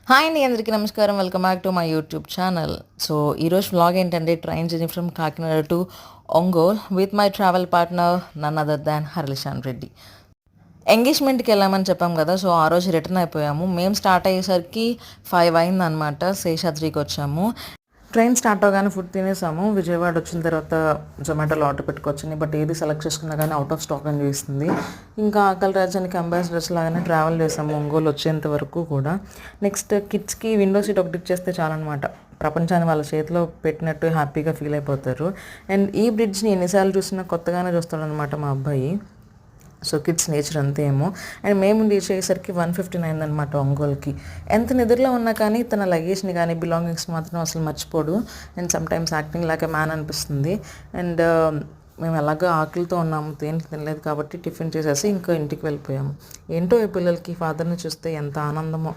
Hi అండి, అందరికీ నమస్కారం. Welcome back to my YouTube channel. So ఈరోజు వ్లాగ్ ఏంటంటే train journey from Kakinada to Ongole with my travel partner none other than Harishan Reddy. ఎంగేజ్మెంట్కి వెళ్ళామని చెప్పాం కదా, సో ఆ రోజు రిటర్న్ అయిపోయాము. మేము స్టార్ట్ అయ్యేసరికి 5 అయిందనమాట. శేషాద్రికి వచ్చాము. ట్రైన్ స్టార్ట్ అవగానే ఫుడ్ తినేసాము. విజయవాడ వచ్చిన తర్వాత జొమాటోలో ఆర్డర్ పెట్టుకొచ్చింది, బట్ ఏది సెలెక్ట్ చేసుకున్నా కానీ అవుట్ ఆఫ్ స్టాక్ అని చూపిస్తుంది. ఇంకా ఆకలి రాజ్యానికి అంబాసిడర్స్ లాగానే ట్రావెల్ చేసాము ఒంగోలు వచ్చేంత వరకు కూడా. నెక్స్ట్ కిడ్స్కి విండో సీట్ ఒకటి ఇచ్చేస్తే చాలన్నమాట, ప్రపంచాన్ని వాళ్ళ చేతిలో పెట్టినట్టు హ్యాపీగా ఫీల్ అయిపోతారు. అండ్ ఈ బ్రిడ్జ్ని ఎన్నిసార్లు చూసినా కొత్తగానే చూస్తాడు అనమాట మా అబ్బాయి. సో కిడ్స్ నేచర్ అంతే ఏమో. అండ్ మేము రీచ్ అయ్యేసరికి 1:59 అనమాట ఒంగోలుకి. ఎంత నిద్రలో ఉన్నా కానీ తన లగేజ్ని కానీ బిలాంగింగ్స్ మాత్రం అసలు మర్చిపోడు. అండ్ సమ్ టైమ్స్ యాక్టింగ్ లాగా మ్యాన్ అనిపిస్తుంది. అండ్ మేము ఎలాగో ఆకలితో ఉన్నాము, దేనికి తినలేదు కాబట్టి టిఫిన్ చేసేసి ఇంకా ఇంటికి వెళ్ళిపోయాము. ఏంటో ఈ పిల్లలకి ఫాదర్ని చూస్తే ఎంత ఆనందమో.